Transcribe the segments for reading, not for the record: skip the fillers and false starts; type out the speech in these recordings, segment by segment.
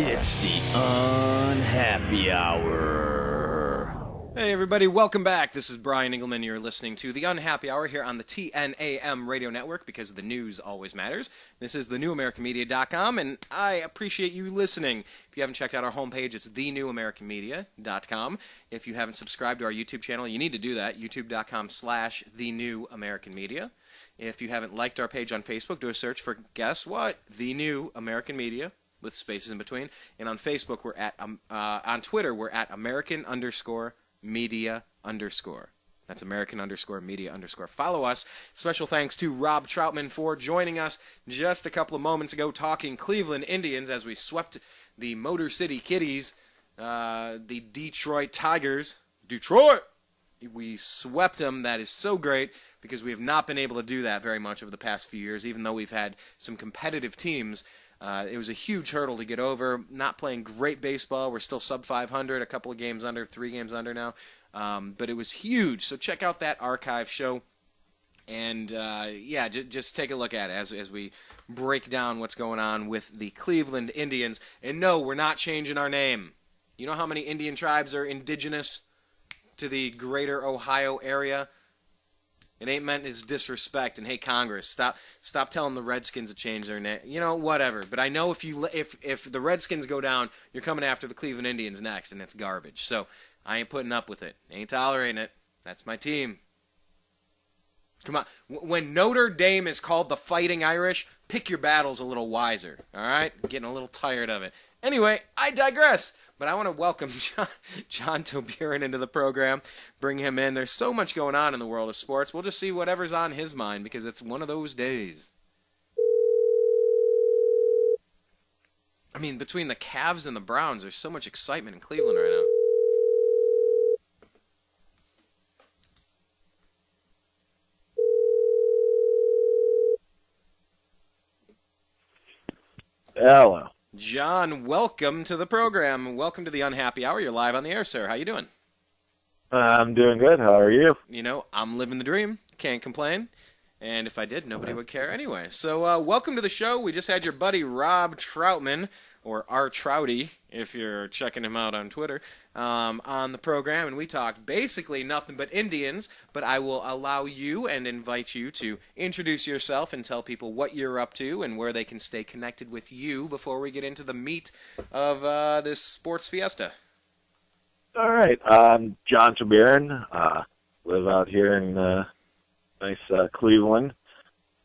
It's the Unhappy Hour. Hey everybody, welcome back. This is Brian Engelman. You're listening to the Unhappy Hour here on the TNAM radio network because the news always matters. This is thenewamericanmedia.com, and I appreciate you listening. If you haven't checked out our homepage, it's thenewamericanmedia.com. If you haven't subscribed to our YouTube channel, you need to do that, youtube.com/thenewamericanmedia. If you haven't liked our page on Facebook, do a search for, guess what, The New American Media, with spaces in between. And on Facebook, we're at, on Twitter, we're at American_media_. That's American_media_. Follow us. Special thanks to Rob Troutman for joining us just a couple of moments ago talking Cleveland Indians as we swept the Motor City Kitties, the Detroit Tigers. Detroit! We swept them. That is so great because we have not been able to do that very much over the past few years, even though we've had some competitive teams. It was a huge hurdle to get over. Not playing great baseball. We're still sub 500, a couple of games under, 3 games under now. But it was huge. So check out that archive show. And, just take a look at it as we break down what's going on with the Cleveland Indians. And no, we're not changing our name. You know how many Indian tribes are indigenous to the greater Ohio area? It ain't meant as disrespect. And hey, Congress, stop telling the Redskins to change their name. You know, whatever. But I know if the Redskins go down, you're coming after the Cleveland Indians next, and it's garbage. So I ain't putting up with it. Ain't tolerating it. That's my team. Come on. When Notre Dame is called the Fighting Irish, pick your battles a little wiser. All right? Getting a little tired of it. Anyway, I digress. But I want to welcome John Toburin into the program, bring him in. There's so much going on in the world of sports. We'll just see whatever's on his mind because it's one of those days. I mean, between the Cavs and the Browns, there's so much excitement in Cleveland right now. Hello. John, welcome to the program. Welcome to the Unhappy Hour. You're live on the air, sir. How you doing? I'm doing good. How are you? You know, I'm living the dream. Can't complain. And if I did, nobody would care anyway. So welcome to the show. We just had your buddy Rob Troutman, or R. Trouty, if you're checking him out on Twitter, on the program. And we talked basically nothing but Indians, but I will allow you and invite you to introduce yourself and tell people what you're up to and where they can stay connected with you before we get into the meat of this sports fiesta. All right. I'm John Toburin. Live out here in nice Cleveland.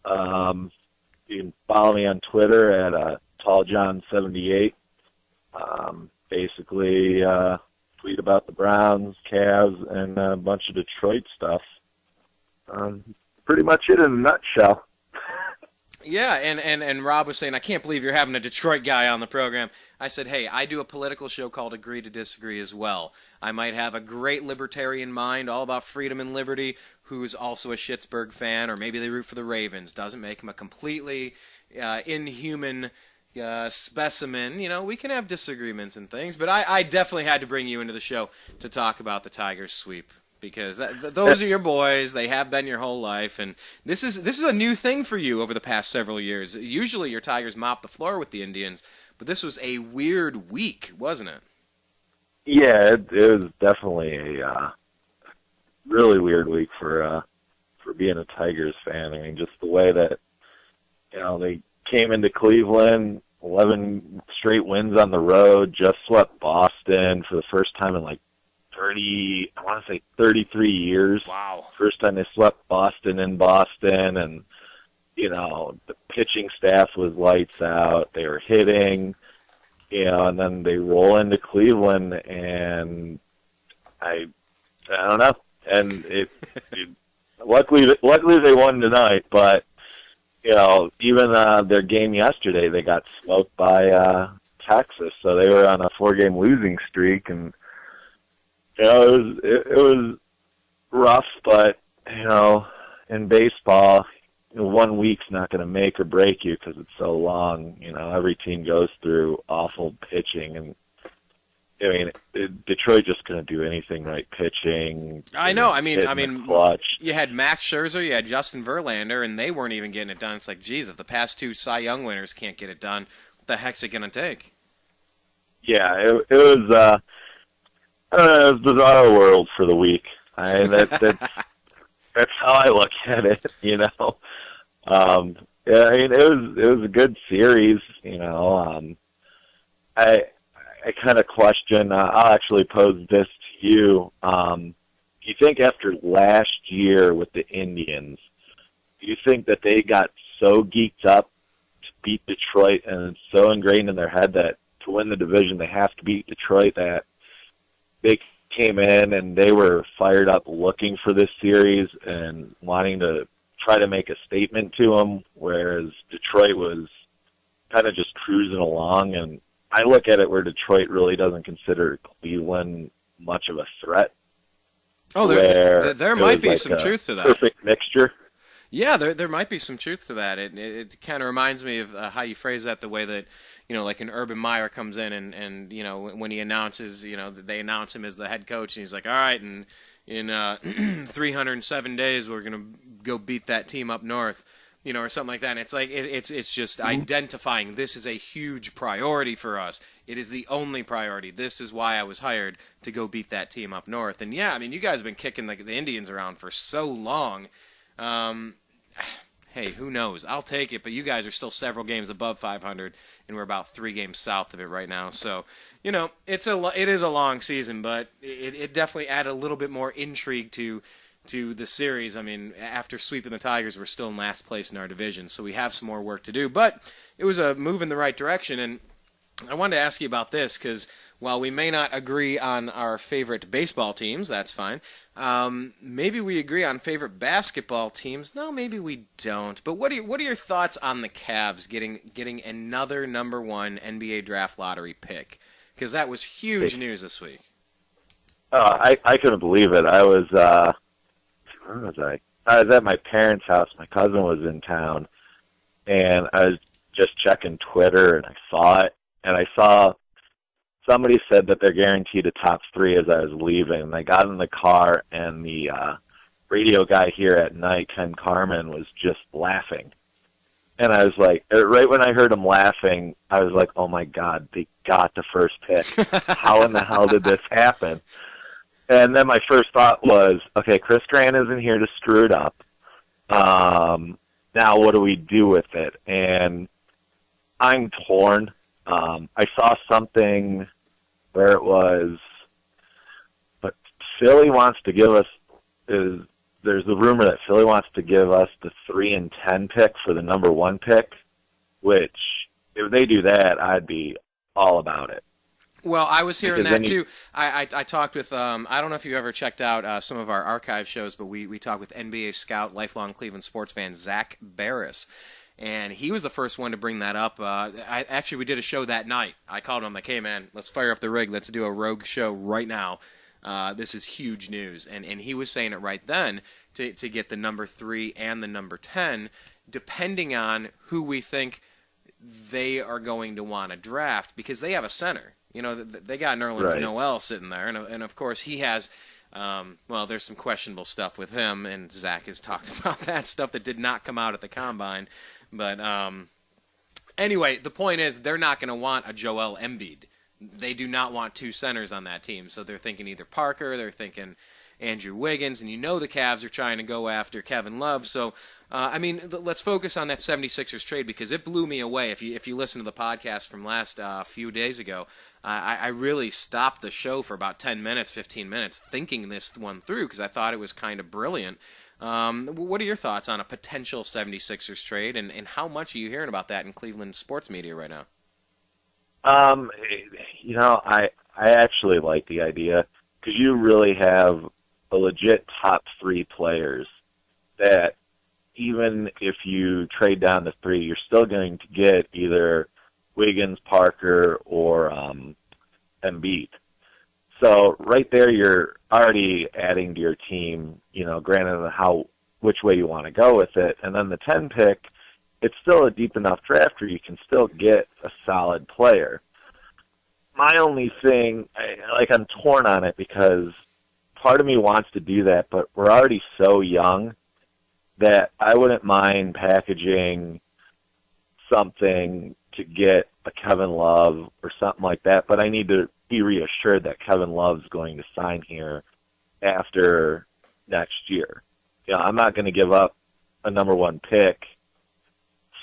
You can follow me on Twitter at TallJohn78. Basically, tweet about the Browns, Cavs, and a bunch of Detroit stuff. Pretty much it in a nutshell. Yeah, and Rob was saying, I can't believe you're having a Detroit guy on the program. I said, hey, I do a political show called Agree to Disagree as well. I might have a great libertarian mind, all about freedom and liberty, who's also a Schittsburg fan, or maybe they root for the Ravens. Doesn't make him a completely inhuman specimen. You know, we can have disagreements and things, but I definitely had to bring you into the show to talk about the Tigers sweep. Because those are your boys. They have been your whole life, and this is a new thing for you over the past several years. Usually, your Tigers mop the floor with the Indians, but this was a weird week, wasn't it? Yeah, it was definitely a really weird week for being a Tigers fan. I mean, just the way that they came into Cleveland, 11 straight wins on the road, just swept Boston for the first time in 33 years. Wow. First time they swept Boston in Boston, and, the pitching staff was lights out. They were hitting, and then they roll into Cleveland, and I don't know. And luckily they won tonight, but, even their game yesterday, they got smoked by Texas, so they were on a 4-game losing streak, and it was rough, but, in baseball, 1 week's not going to make or break you because it's so long. Every team goes through awful pitching, and, Detroit just couldn't do anything right pitching. I know. I mean, clutch. You had Max Scherzer, you had Justin Verlander, and they weren't even getting it done. It's like, geez, if the past 2 Cy Young winners can't get it done, what the heck's it going to take? Yeah, it was. It was bizarre world for the week. That's how I look at it. Yeah, I mean, it was a good series. I kind of question. I'll actually pose this to you. Do you think after last year with the Indians, do you think that they got so geeked up to beat Detroit and it's so ingrained in their head that to win the division they have to beat Detroit that they came in and they were fired up looking for this series and wanting to try to make a statement to them, whereas Detroit was kind of just cruising along? And I look at it where Detroit really doesn't consider Cleveland much of a threat. Oh, there might be some truth to that. Perfect mixture. Yeah, there might be some truth to that. It kind of reminds me of how you phrase that, the way that, like an Urban Meyer comes in and when he announces, they announce him as the head coach, and he's like, all right, and in 307 days we're going to go beat that team up north, or something like that. And it's like it's just identifying this is a huge priority for us. It is the only priority. This is why I was hired, to go beat that team up north. And yeah, I mean, you guys have been kicking the Indians around for so long. Hey, who knows? I'll take it, but you guys are still several games above 500, and we're about 3 games south of it right now. So, it is a long season, but it definitely added a little bit more intrigue to the series. I mean, after sweeping the Tigers, we're still in last place in our division, so we have some more work to do. But it was a move in the right direction, and I wanted to ask you about this because while we may not agree on our favorite baseball teams, that's fine. Maybe we agree on favorite basketball teams. No, maybe we don't. But what are your thoughts on the Cavs getting another number 1 NBA draft lottery pick? Because that was huge news this week. I couldn't believe it. I was where was I? I was at my parents' house. My cousin was in town, and I was just checking Twitter, and I saw it. And I saw somebody said that they're guaranteed a top 3 as I was leaving. And I got in the car, and the radio guy here at night, Ken Carmen, was just laughing. And I was like, right when I heard him laughing, I was like, oh my God, they got the first pick. How in the hell did this happen? And then my first thought was, okay, Chris Grant isn't here to screw it up. Now what do we do with it? And I'm torn. I saw something where it was, but Philly wants to give us, there's the rumor that Philly wants to give us the 3 and 10 pick for the number 1 pick, which if they do that, I'd be all about it. Well, I was hearing that too. I talked with, I don't know if you ever checked out some of our archive shows, but we talked with NBA scout, lifelong Cleveland sports fan, Zach Barris. And he was the first one to bring that up. We did a show that night. I called him, I'm like, hey man, let's fire up the rig. Let's do a rogue show right now. This is huge news. And he was saying it right then to get the number 3 and the number 10, depending on who we think they are going to want to draft, because they have a center. They got Nerlens Noel sitting there. And of course, he has, there's some questionable stuff with him, and Zach has talked about that stuff that did not come out at the Combine. But anyway, the point is they're not going to want a Joel Embiid. They do not want 2 centers on that team. So they're thinking either Parker, they're thinking Andrew Wiggins, and the Cavs are trying to go after Kevin Love. So, let's focus on that 76ers trade, because it blew me away. If you listen to the podcast from last few days ago, I really stopped the show for about 10 minutes, 15 minutes, thinking this one through, because I thought it was kind of brilliant. What are your thoughts on a potential 76ers trade, and how much are you hearing about that in Cleveland sports media right now? I actually like the idea, because you really have a legit top 3 players that even if you trade down to 3, you're still going to get either Wiggins, Parker, or Embiid. So right there, you're already adding to your team, granted which way you want to go with it. And then the 10 pick, it's still a deep enough draft where you can still get a solid player. My only thing, I'm torn on it, because part of me wants to do that, but we're already so young that I wouldn't mind packaging something to get a Kevin Love or something like that, but I need to be reassured that Kevin Love's going to sign here after next year. I'm not going to give up a number one pick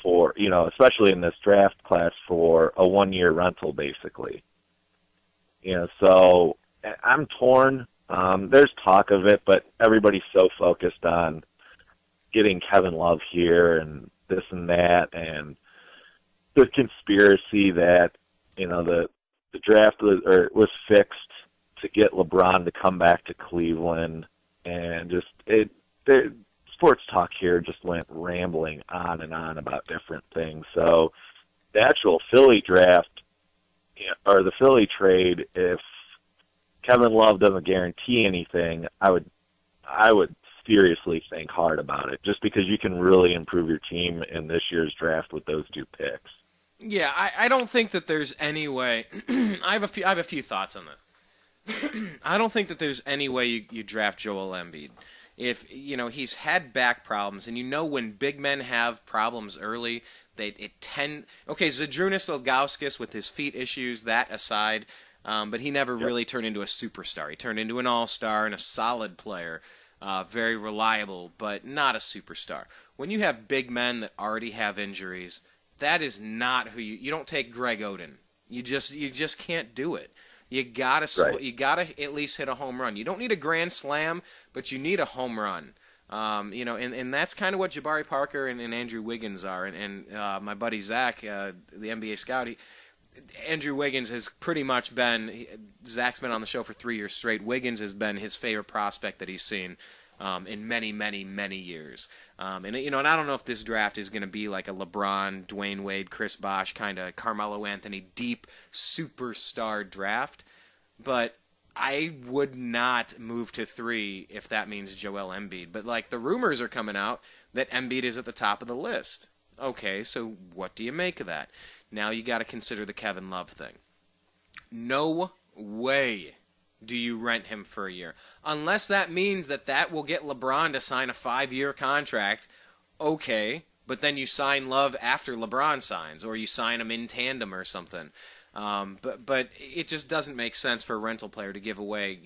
for, especially in this draft class, for a 1-year rental, basically. So I'm torn. There's talk of it, but everybody's so focused on getting Kevin Love here and this and that, and the conspiracy that, the draft was fixed to get LeBron to come back to Cleveland, and the sports talk here just went rambling on and on about different things. So the actual Philly draft, or the Philly trade, if Kevin Love doesn't guarantee anything, I would seriously think hard about it, just because you can really improve your team in this year's draft with those 2 picks. Yeah, I don't think that there's any way. I have a few thoughts on this. I don't think that there's any way you draft Joel Embiid. If he's had back problems, and when big men have problems early, Zydrunas Ilgauskas with his feet issues, that aside, but he never really turned into a superstar. He turned into an all-star and a solid player, very reliable, but not a superstar. When you have big men that already have injuries, that is not who you don't take Greg Oden. You just can't do it. You gotta at least hit a home run. You don't need a grand slam, but you need a home run. And that's kind of what Jabari Parker and Andrew Wiggins are. And my buddy Zach, the NBA scout, Andrew Wiggins has pretty much been. Zach's been on the show for 3 years straight. Wiggins has been his favorite prospect that he's seen in many, many, many years. And I don't know if this draft is going to be like a LeBron, Dwayne Wade, Chris Bosh kind of Carmelo Anthony deep superstar draft, but I would not move to 3 if that means Joel Embiid. But the rumors are coming out that Embiid is at the top of the list. Okay, so what do you make of that? Now you got to consider the Kevin Love thing. No way do you rent him for a year. Unless that means that will get LeBron to sign a 5-year contract, okay, but then you sign Love after LeBron signs, or you sign him in tandem or something. But it just doesn't make sense for a rental player to give away,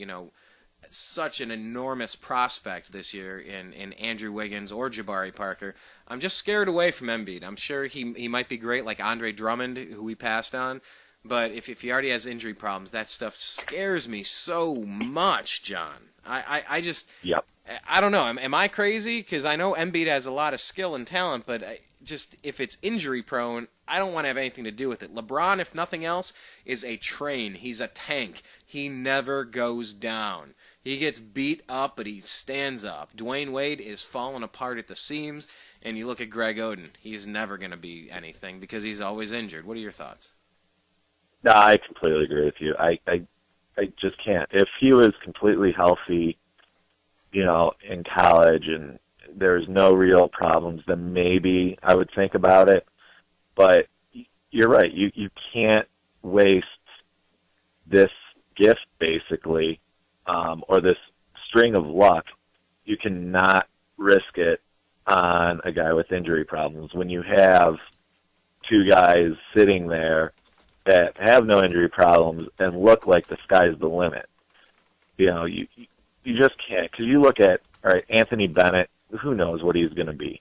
such an enormous prospect this year in Andrew Wiggins or Jabari Parker. I'm just scared away from Embiid. I'm sure he might be great like Andre Drummond, who we passed on. But if he already has injury problems, that stuff scares me so much, John. I just... Yep. I don't know. Am I crazy? Because I know Embiid has a lot of skill and talent, but if it's injury prone, I don't want to have anything to do with it. LeBron, if nothing else, is a train. He's a tank. He never goes down. He gets beat up, but he stands up. Dwayne Wade is falling apart at the seams, and you look at Greg Oden. He's never going to be anything because he's always injured. What are your thoughts? No, I completely agree with you. I just can't. If he was completely healthy, in college and there's no real problems, then maybe I would think about it. But you're right. You can't waste this gift, basically, or this string of luck. You cannot risk it on a guy with injury problems when you have 2 guys sitting there that have no injury problems and look like the sky's the limit. You just can't, because you look at, all right, Anthony Bennett, who knows what he's going to be.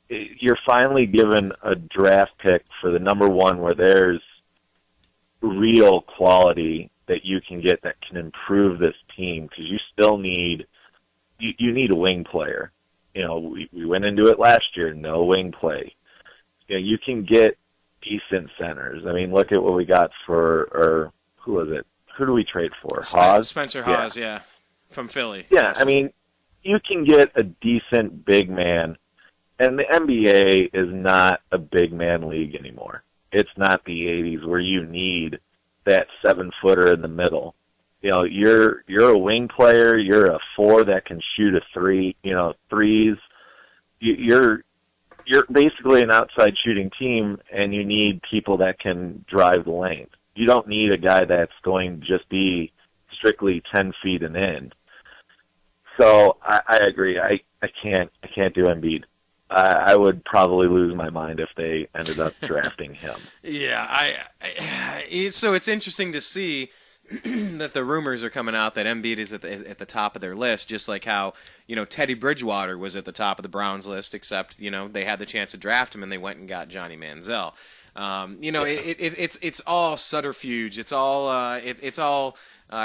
You're finally given a draft pick for the number 1 where there's real quality that you can get that can improve this team, because you still need, you need a wing player. We went into it last year, no wing play. You can get decent centers. I mean, look at what we got or who was it? Who do we trade for? Hawes? Spencer Hawes, yeah, from Philly. Yeah, I mean, you can get a decent big man, and the NBA is not a big man league anymore. It's not the 80s where you need that 7-footer in the middle. You're a wing player, you're a 4 that can shoot a 3, threes. You're basically an outside shooting team, and you need people that can drive the lane. You don't need a guy that's going to just be strictly 10 feet and in. So I agree. I can't do Embiid. I would probably lose my mind if they ended up drafting him. Yeah, so it's interesting to see that the rumors are coming out that Embiid is at the top of their list, just like how, Teddy Bridgewater was at the top of the Browns list, except, they had the chance to draft him and they went and got Johnny Manziel. It's all subterfuge. It's all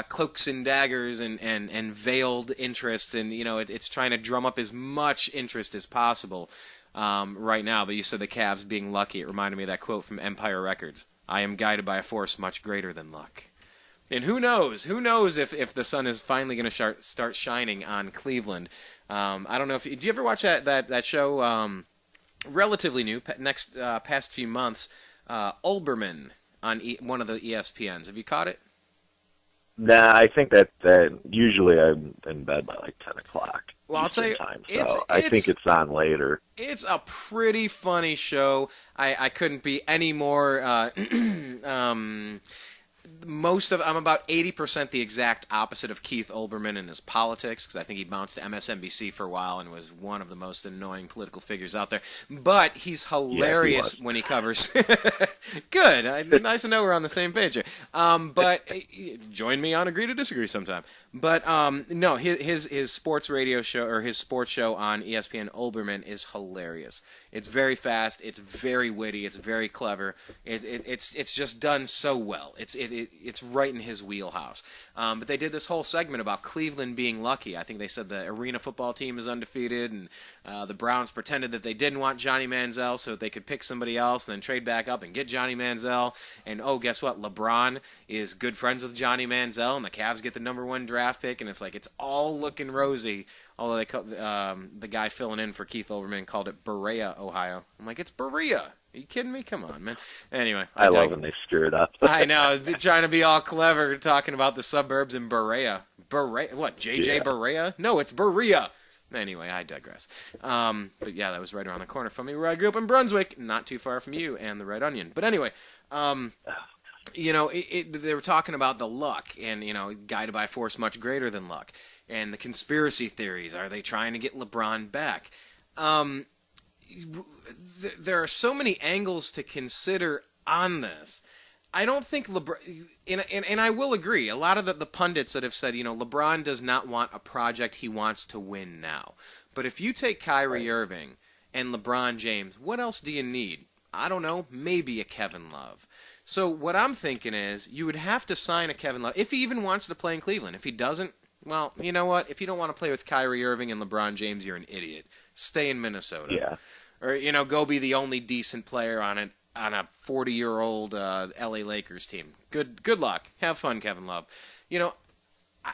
cloaks and daggers and veiled interests, and it's trying to drum up as much interest as possible right now. But you said the Cavs being lucky. It reminded me of that quote from Empire Records. I am guided by a force much greater than luck. And who knows? Who knows if the sun is finally going to start shining on Cleveland? I don't know if do you ever watch that show? Relatively new, past few months. Olbermann on one of the ESPNs. Have you caught it? Nah, I think that usually I'm in bed by like 10 o'clock. Well, I'll tell you, I think it's on later. It's a pretty funny show. I couldn't be any more. I'm about 80% the exact opposite of Keith Olbermann in his politics, because I think he bounced to MSNBC for a while and was one of the most annoying political figures out there. But he's hilarious when he covers. Good. Nice to know we're on the same page here. But join me on Agree to Disagree sometime. But no, his sports radio show, or his sports show on ESPN, Olbermann, is hilarious. It's very fast. It's very witty. It's very clever. It's just done so well. It's right in his wheelhouse. But they did this whole segment about Cleveland being lucky. I think they said the arena football team is undefeated, and the Browns pretended that they didn't want Johnny Manziel so that they could pick somebody else and then trade back up and get Johnny Manziel. And guess what? LeBron is good friends with Johnny Manziel, and the Cavs get the #1 draft pick, and it's like it's all looking rosy. Although they the guy filling in for Keith Olbermann called it Berea, Ohio. I'm like, it's Berea. Are you kidding me? Come on, man. Anyway. I love when they screw it up. I know. Trying to be all clever, talking about the suburbs in Berea. Berea? What, J.J. Yeah. Berea? No, it's Berea. Anyway, I digress. But yeah, that was right around the corner from me where I grew up in Brunswick, not too far from you and the Red Onion. But anyway, they were talking about the luck and, guided by a force much greater than luck. And the conspiracy theories. Are they trying to get LeBron back? There are so many angles to consider on this. I don't think LeBron... And I will agree. A lot of the pundits that have said, LeBron does not want a project. He wants to win now. But if you take Kyrie Irving and LeBron James, what else do you need? I don't know. Maybe a Kevin Love. So what I'm thinking is you would have to sign a Kevin Love if he even wants to play in Cleveland. If he doesn't, well, you know what? If you don't want to play with Kyrie Irving and LeBron James, you're an idiot. Stay in Minnesota. Yeah. Or, go be the only decent player on a 40-year-old LA Lakers team. Good luck. Have fun, Kevin Love.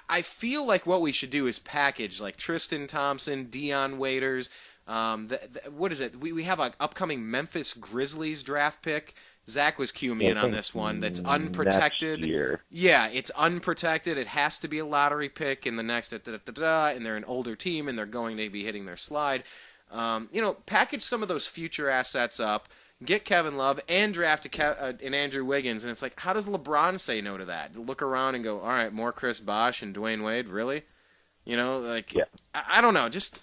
I feel like what we should do is package like Tristan Thompson, Dion Waiters. What is it? We have an upcoming Memphis Grizzlies draft pick. Zach was cueing me in on this one. That's unprotected. Next year. Yeah, it's unprotected. It has to be a lottery pick in the next and they're an older team and they're going to be hitting their slide. Package some of those future assets up, get Kevin Love, and draft an Andrew Wiggins, and it's like, how does LeBron say no to that? Look around and go, all right, more Chris Bosh and Dwayne Wade, really? Yeah. I don't know, just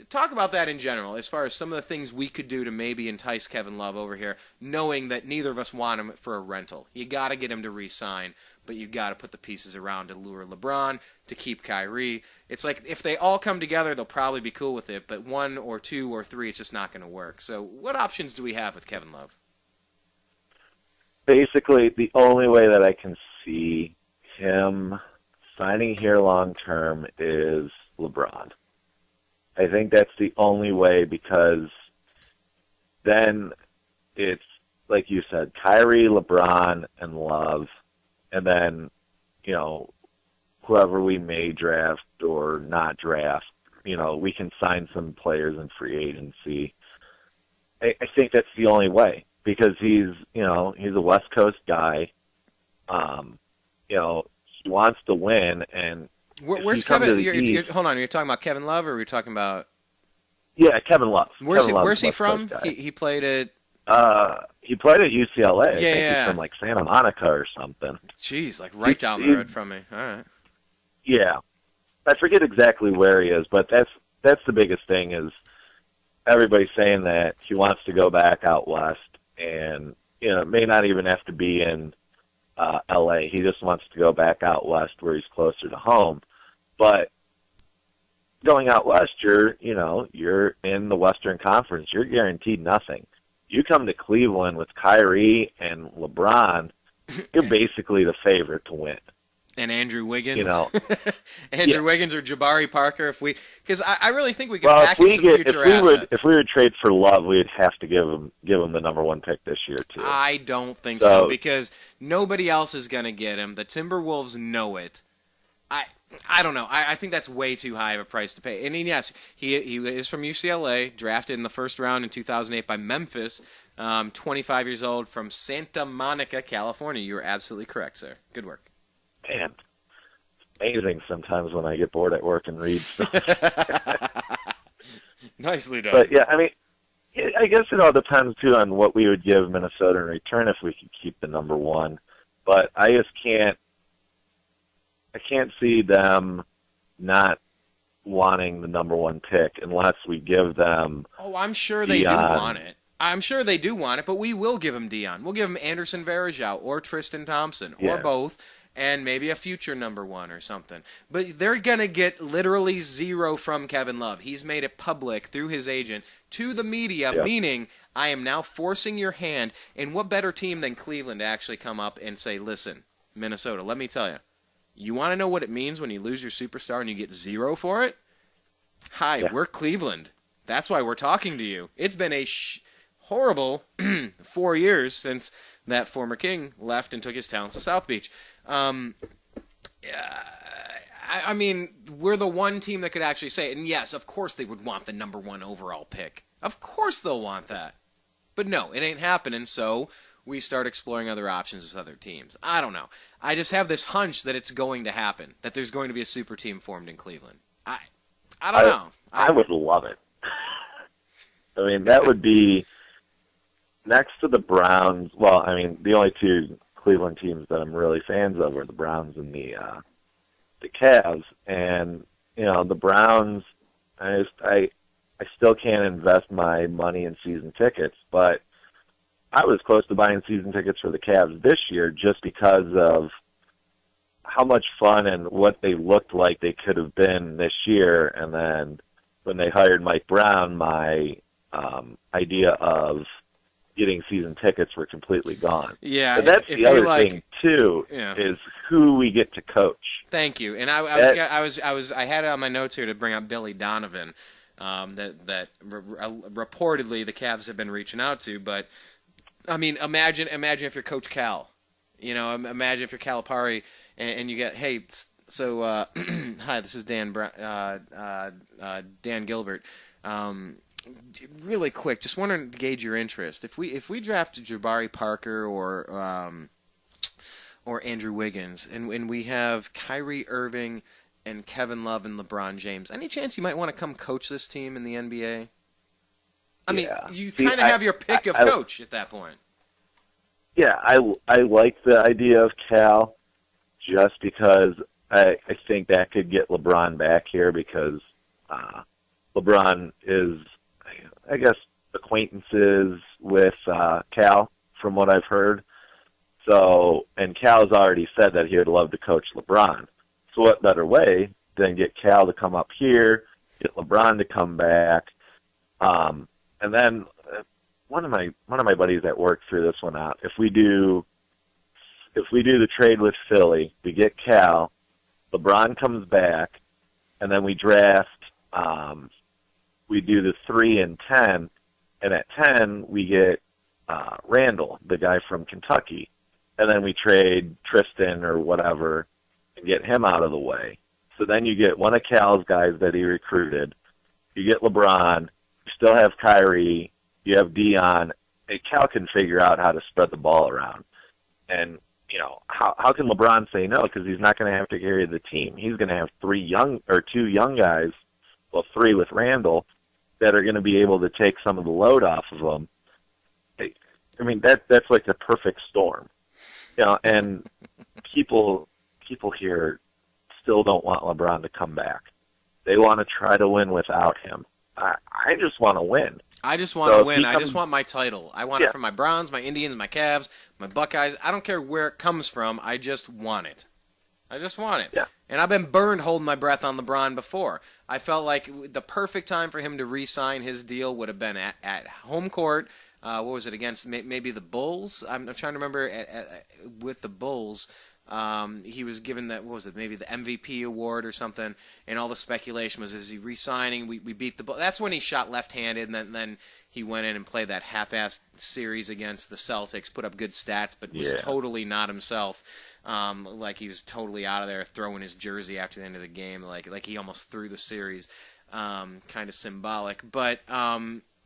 talk about that in general, as far as some of the things we could do to maybe entice Kevin Love over here, knowing that neither of us want him for a rental. You got to get him to re-sign, but you got to put the pieces around to lure LeBron, to keep Kyrie. It's like if they all come together, they'll probably be cool with it, but 1 or 2 or 3, it's just not going to work. So what options do we have with Kevin Love? Basically, the only way that I can see him signing here long term is LeBron. I think that's the only way, because then it's, like you said, Kyrie, LeBron, and Love, and then, whoever we may draft or not draft, we can sign some players in free agency. I think that's the only way, because he's a West Coast guy. He wants to win, and where's Kevin? Hold on, are you talking about Kevin Love, or are we talking about? Yeah, Kevin Love. Where's he from? He played at. He played at UCLA. I think yeah. He's from like Santa Monica or something. Jeez, like right down the road from me. All right. Yeah, I forget exactly where he is, but that's the biggest thing is everybody's saying that he wants to go back out west, and it may not even have to be in L.A. He just wants to go back out west where he's closer to home. But going out west, you're in the Western Conference. You're guaranteed nothing. You come to Cleveland with Kyrie and LeBron, you're basically the favorite to win. And Andrew Wiggins, Wiggins or Jabari Parker. Because I really think we could package some future assets. If we would trade for Love, we'd have to give him the number one pick this year too. I don't think so because nobody else is going to get him. The Timberwolves know it. I don't know. I think that's way too high of a price to pay. And yes, he is from UCLA, drafted in the first round in 2008 by Memphis. 25 years old, from Santa Monica, California. You're absolutely correct, sir. Good work. Man, it's amazing sometimes when I get bored at work and read stuff. Nicely done. But yeah, I mean, I guess it all depends too on what we would give Minnesota in return if we could keep the number one. But I just can't see them not wanting the number one pick unless we give them. Oh, I'm sure they do want it. I'm sure they do want it, but we will give him Dion. We'll give him Anderson Varejao or Tristan Thompson or both, and maybe a future number one or something. But they're going to get literally zero from Kevin Love. He's made it public through his agent to the media, meaning I am now forcing your hand. And what better team than Cleveland to actually come up and say, listen, Minnesota, let me tell you, you want to know what it means when you lose your superstar and you get zero for it? Hi, we're Cleveland. That's why we're talking to you. It's been a horrible 4 years since that former king left and took his talents to South Beach. I mean, we're the one team that could actually say it. And yes, of course they would want the number one overall pick. Of course they'll want that. But no, it ain't happening, so we start exploring other options with other teams. I don't know. I just have this hunch that it's going to happen, that there's going to be a super team formed in Cleveland. I don't know. I would love it. I mean, that would be next to the Browns. Well, I mean, the only two Cleveland teams that I'm really fans of are the Browns and the Cavs. And the Browns, I still can't invest my money in season tickets, but I was close to buying season tickets for the Cavs this year just because of how much fun and what they looked like they could have been this year. And then when they hired Mike Brown, my idea of getting season tickets were completely gone. Yeah, but that's the other thing too, is who we get to coach. Thank you. And I had it on my notes here to bring up Billy Donovan, that reportedly the Cavs have been reaching out to. But I mean, imagine if you're Coach Cal, imagine if you're Calapari and you get, hey, so hi, this is Dan Gilbert. Really quick, just wanted to gauge your interest. If we draft Jabari Parker or Andrew Wiggins, and we have Kyrie, Irving, and Kevin Love and LeBron James, any chance you might want to come coach this team in the NBA? I mean, you kind of have your pick of coach at that point. Yeah, I like the idea of Cal just because I think that could get LeBron back here because LeBron is, I guess, acquaintances with Cal from what I've heard. So, and Cal's already said that he would love to coach LeBron. So what better way than get Cal to come up here, get LeBron to come back, and then one of my buddies at work threw this one out. If we do the trade with Philly, we get Cal, LeBron comes back, and then we draft. We do the 3 and 10, and at 10 we get Randall, the guy from Kentucky, and then we trade Tristan or whatever and get him out of the way. So then you get one of Cal's guys that he recruited. You get LeBron. You still have Kyrie. You have Dion. And Cal can figure out how to spread the ball around. And how can LeBron say no? Because he's not going to have to carry the team. He's going to have 2 young guys, well, 3 with Randall, that are going to be able to take some of the load off of them. I mean, that's like the perfect storm. And people here still don't want LeBron to come back. They want to try to win without him. I just want to win. I just want So to if win. he I just comes- want my title. I want it from my Browns, my Indians, my Cavs, my Buckeyes. I don't care where it comes from. I just want it. I just want it. Yeah. And I've been burned holding my breath on LeBron before. I felt like the perfect time for him to re-sign his deal would have been at home court. What was it, against maybe the Bulls? I'm trying to remember. With the Bulls, he was given that, what was it, maybe the MVP award or something, and all the speculation was, is he re-signing? We beat the Bulls. That's when he shot left-handed, and then he went in and played that half-assed series against the Celtics, put up good stats, but was totally not himself. Like he was totally out of there, throwing his jersey after the end of the game, like he almost threw the series. Kind of symbolic, but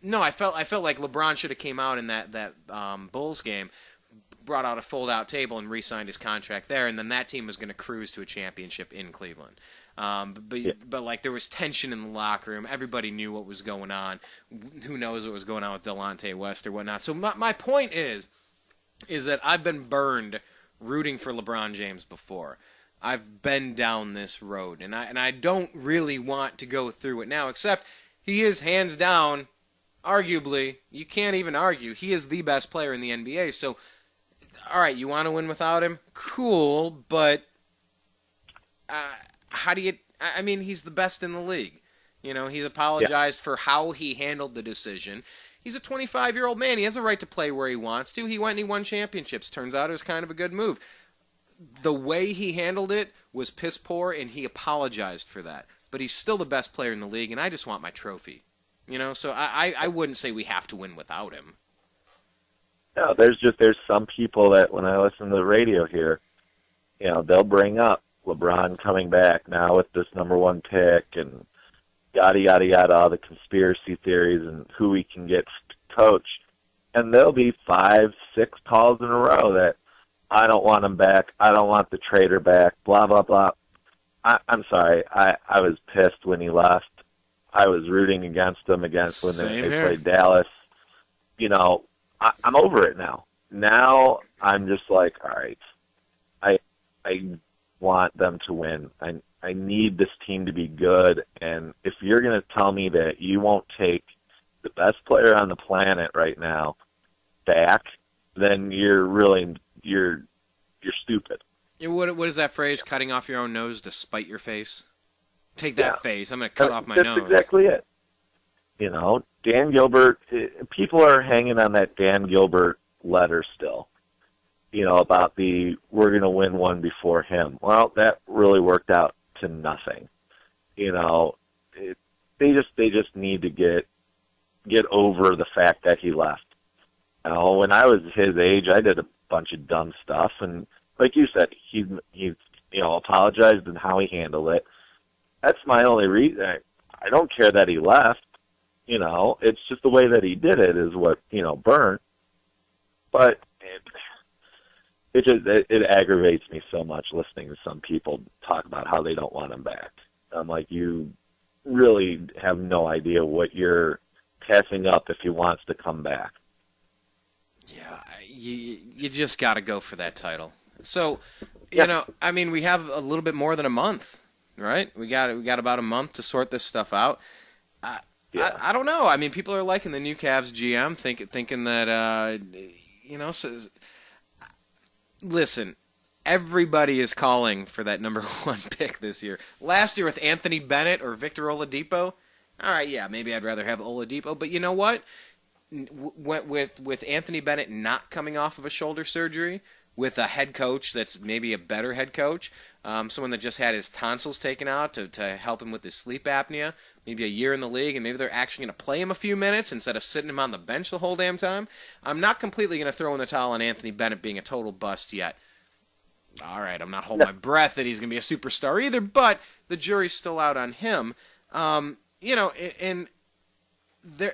no, I felt like LeBron should have came out in that Bulls game, brought out a fold-out table and re-signed his contract there, and then that team was going to cruise to a championship in Cleveland. But like there was tension in the locker room. Everybody knew what was going on. Who knows what was going on with Delonte West or whatnot. So my point is that I've been burned rooting for LeBron James before. I've been down this road, and I don't really want to go through it now, except he is hands down, arguably, you can't even argue, he is the best player in the NBA. So, all right, you want to win without him? Cool, but how do you... I mean, he's the best in the league. You know, he's apologized for how he handled the decision. He's a 25-year-old man. He has a right to play where he wants to. He went and he won championships. Turns out it was kind of a good move. The way he handled it was piss poor, and he apologized for that. But he's still the best player in the league, and I just want my trophy. You know, so I wouldn't say we have to win without him. No, there's some people that when I listen to the radio here, you know, they'll bring up LeBron coming back now with this number one pick and yada, yada, yada, all the conspiracy theories and who he can get coached. And there'll be 5, 6 calls in a row that I don't want him back, I don't want the trader back, blah, blah, blah. I'm sorry, I was pissed when he left. I was rooting against him when they played Dallas. You know, I'm over it now. Now I'm just like, all right, I want them to win. I need this team to be good, and if you're going to tell me that you won't take the best player on the planet right now back, then you're stupid. What is that phrase? Cutting off your own nose to spite your face? Take that face. I'm going to cut off my nose. That's exactly it. You know, Dan Gilbert, people are hanging on that Dan Gilbert letter still. You know, about we're going to win one before him. Well, that really worked out to nothing. You know, they just need to get over the fact that he left. You know, when I was his age, I did a bunch of dumb stuff, and like you said, he apologized and how he handled it. That's my only reason. I don't care that he left. You know, it's just the way that he did it is what, you know, burned. But it aggravates me so much listening to some people talk about how they don't want him back. I'm like, you really have no idea what you're passing up if he wants to come back. Yeah, you just got to go for that title. So, you know, I mean, we have a little bit more than a month, right? We got about a month to sort this stuff out. I don't know. I mean, people are liking the new Cavs GM, thinking that listen, everybody is calling for that number 1 pick this year. Last year with Anthony Bennett or Victor Oladipo, all right, yeah, maybe I'd rather have Oladipo, but you know what? With Anthony Bennett not coming off of a shoulder surgery, with a head coach that's maybe a better head coach, someone that just had his tonsils taken out to help him with his sleep apnea, maybe a year in the league, and maybe they're actually going to play him a few minutes instead of sitting him on the bench the whole damn time. I'm not completely going to throw in the towel on Anthony Bennett being a total bust yet. All right, I'm not holding my breath that he's going to be a superstar either, but the jury's still out on him. You know, and there...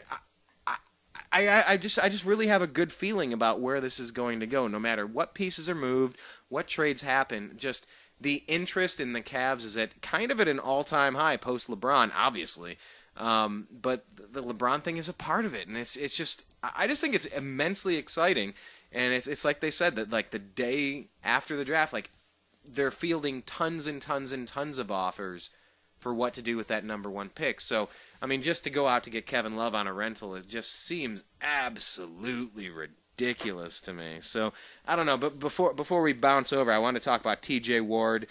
I just really have a good feeling about where this is going to go, no matter what pieces are moved, what trades happen. Just the interest in the Cavs is at an all-time high post-LeBron, obviously. But the LeBron thing is a part of it, and it's just I just think it's immensely exciting. And it's like they said that like the day after the draft, like they're fielding tons and tons and tons of offers for what to do with that number 1 pick. So, I mean, just to go out to get Kevin Love on a rental just seems absolutely ridiculous to me. So, I don't know. But before we bounce over, I want to talk about T.J. Ward,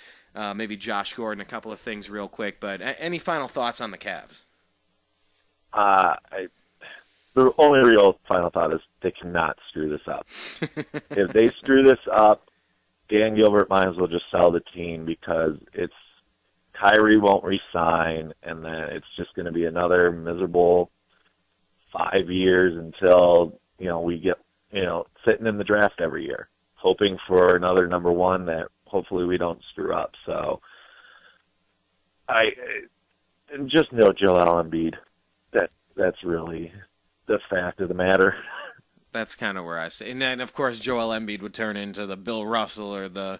maybe Josh Gordon, a couple of things real quick. But any final thoughts on the Cavs? The only real final thought is they cannot screw this up. If they screw this up, Dan Gilbert might as well just sell the team, because Kyrie won't resign, and then it's just going to be another miserable 5 years until we get sitting in the draft every year, hoping for another number 1 that hopefully we don't screw up. So and just no Joel Embiid. That's really the fact of the matter. That's kind of where I say. And then, of course, Joel Embiid would turn into the Bill Russell or the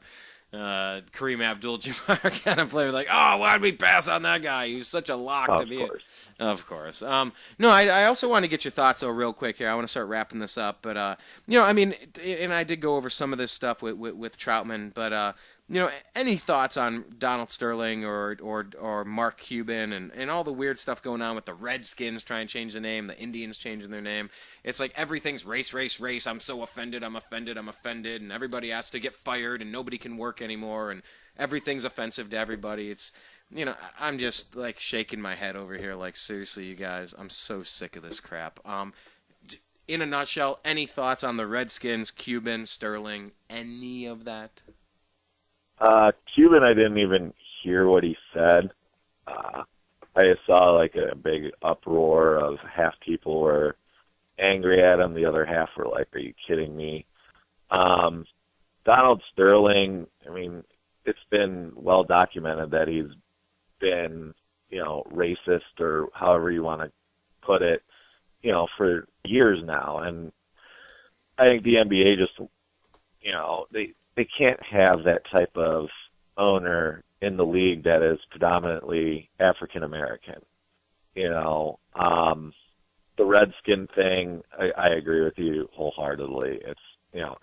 Kareem Abdul-Jabbar kind of player. Like, oh, why'd we pass on that guy? He was such a lock to be it. Of course. No, I also want to get your thoughts, though, real quick here. I want to start wrapping this up. But, I mean, and I did go over some of this stuff with Troutman. But, any thoughts on Donald Sterling or Mark Cuban and all the weird stuff going on with the Redskins trying to change the name, the Indians changing their name? It's like everything's race, race, race. I'm so offended, I'm offended, and everybody has to get fired, and nobody can work anymore, and everything's offensive to everybody. It's, I'm just, like, shaking my head over here, like, seriously, you guys, I'm so sick of this crap. In a nutshell, any thoughts on the Redskins, Cuban, Sterling, any of that? Cuban, I didn't even hear what he said. I just saw like a big uproar of half people were angry at him, the other half were like, are you kidding me? Donald Sterling, I mean, it's been well documented that he's been, racist, or however you want to put it, for years now. And I think the NBA just, they can't have that type of owner in the league that is predominantly African American. The Redskin thing, I agree with you wholeheartedly. It's,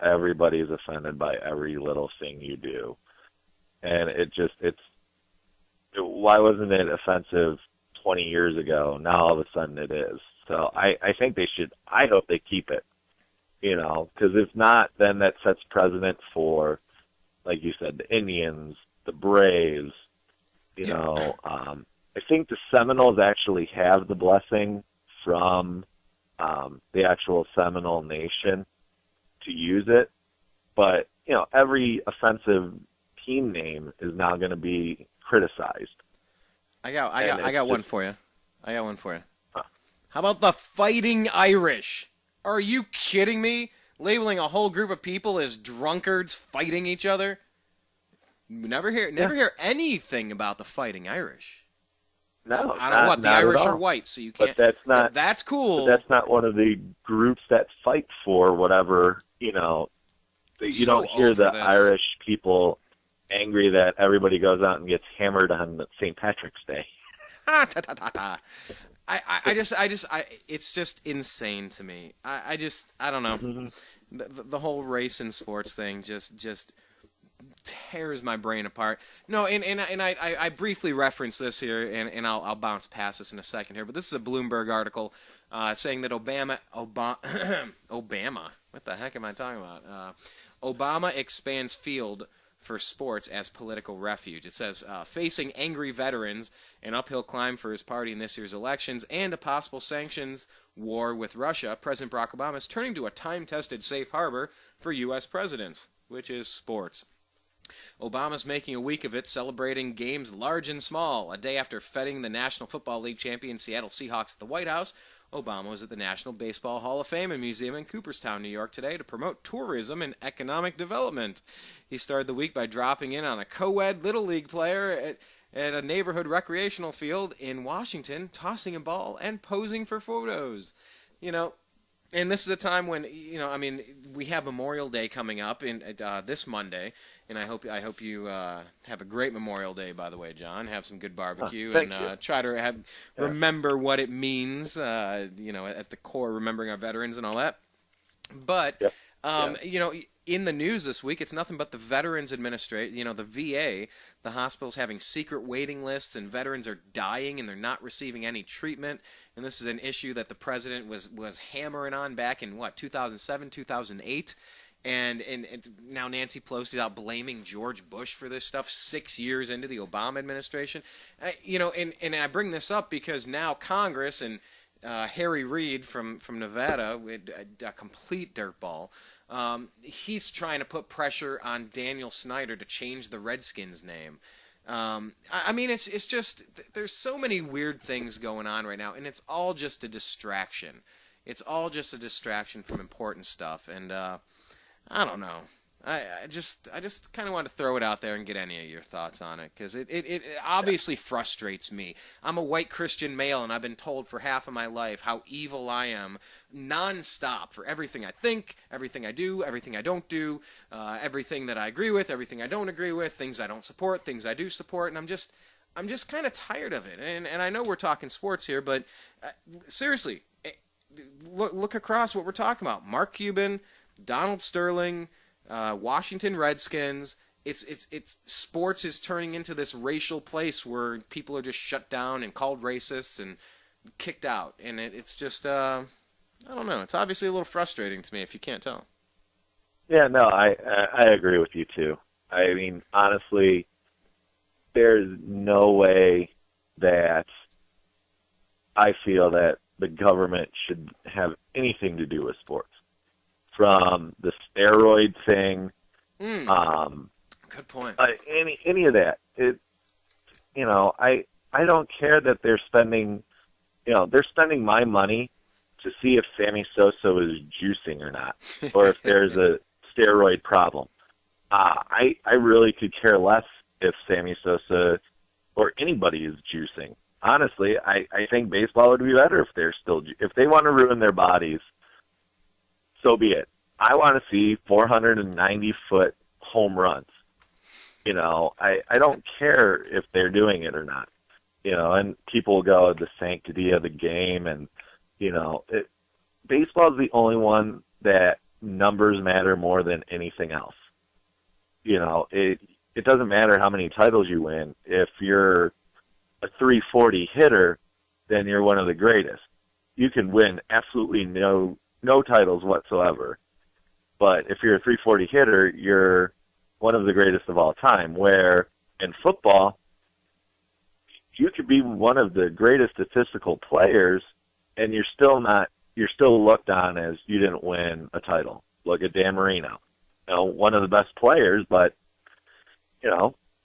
everybody's offended by every little thing you do. And why wasn't it offensive 20 years ago? Now all of a sudden it is. So I think I hope they keep it. Because if not, then that sets precedent for, like you said, the Indians, the Braves. I think the Seminoles actually have the blessing from the actual Seminole Nation to use it. But, every offensive team name is now going to be criticized. I got one for you. Huh. How about the Fighting Irish? Are you kidding me? Labeling a whole group of people as drunkards fighting each other? Never hear anything about the Fighting Irish. No, I don't know what the Irish are white, so you can't. But that's cool. But that's not one of the groups that fight for whatever. You don't hear the Irish people angry that everybody goes out and gets hammered on St. Patrick's Day. It's just insane to me. I don't know. Mm-hmm. The whole race and sports thing just tears my brain apart. No, and I briefly referenced this here, and I'll bounce past this in a second here. But this is a Bloomberg article saying that Obama, what the heck am I talking about? Obama expands field for sports as political refuge. It says, facing angry veterans, an uphill climb for his party in this year's elections, and a possible sanctions war with Russia, President Barack Obama is turning to a time-tested safe harbor for U.S. presidents, which is sports. Obama's making a week of it, celebrating games large and small. A day after feting the National Football League champion Seattle Seahawks at the White House, Obama was at the National Baseball Hall of Fame and Museum in Cooperstown, New York today to promote tourism and economic development. He started the week by dropping in on a co-ed Little League player at a neighborhood recreational field in Washington, tossing a ball and posing for photos. And this is a time when, we have Memorial Day coming up this Monday, and I hope you have a great Memorial Day, by the way, John. Have some good barbecue and try to remember what it means, at the core, remembering our veterans and all that. But, in the news this week, it's nothing but the Veterans Administration, the VA, the hospital's having secret waiting lists, and veterans are dying and they're not receiving any treatment. And this is an issue that the president was hammering on back in 2007, 2008. And now Nancy Pelosi's out blaming George Bush for this stuff 6 years into the Obama administration. And I bring this up because now Congress and Harry Reid from Nevada, a complete dirtball, he's trying to put pressure on Daniel Snyder to change the Redskins name. It's just, there's so many weird things going on right now, and it's all just a distraction. It's all just a distraction from important stuff, and I don't know. I just kind of want to throw it out there and get any of your thoughts on it, because it obviously frustrates me. I'm a white Christian male, and I've been told for half of my life how evil I am nonstop for everything I think, everything I do, everything I don't do, everything that I agree with, everything I don't agree with, things I don't support, things I do support, and I'm just kind of tired of it. And I know we're talking sports here, but seriously, look across what we're talking about. Mark Cuban, Donald Sterling, Washington Redskins. It's sports is turning into this racial place where people are just shut down and called racists and kicked out, and it's just I don't know. It's obviously a little frustrating to me if you can't tell. Yeah, no, I agree with you too. I mean, honestly, there's no way that I feel that the government should have anything to do with sports. From the steroid thing, good point. Any of that. I don't care that they're spending my money to see if Sammy Sosa is juicing or not, or if there's a steroid problem. I really could care less if Sammy Sosa or anybody is juicing. Honestly, I think baseball would be better if they want to ruin their bodies. So be it. I want to see 490-foot home runs. I don't care if they're doing it or not. And people go, the sanctity of the game, and, baseball is the only one that numbers matter more than anything else. It doesn't matter how many titles you win. If you're a 340 hitter, then you're one of the greatest. You can win absolutely no titles whatsoever. But if you're a 340 hitter, you're one of the greatest of all time. Where in football, you could be one of the greatest statistical players, and you're still looked on as you didn't win a title. Look at Dan Marino. One of the best players, but,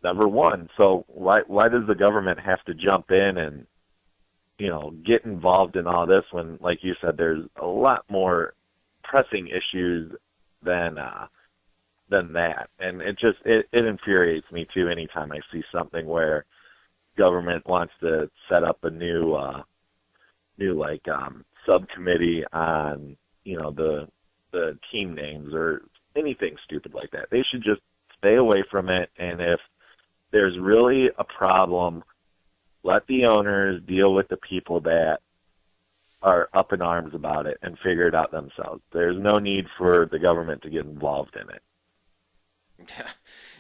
never won. So why does the government have to jump in and, get involved in all this when, like you said, there's a lot more pressing issues than that? And it infuriates me too anytime I see something where government wants to set up a new subcommittee on the team names or anything stupid like that. They should just stay away from it, and if there's really a problem, let the owners deal with the people that are up in arms about it and figure it out themselves. There's no need for the government to get involved in it.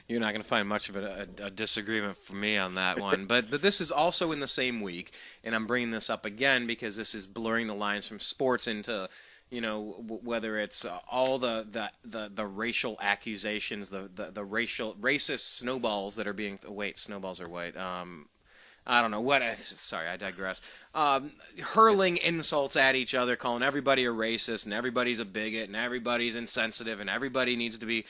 You're not going to find much of a disagreement from me on that one. But this is also in the same week, and I'm bringing this up again because this is blurring the lines from sports into, whether it's all the racial accusations, the racist snowballs that are being. Wait, snowballs are white. I don't know what. Sorry, I digress. Hurling insults at each other, calling everybody a racist, and everybody's a bigot, and everybody's insensitive, and everybody needs to be,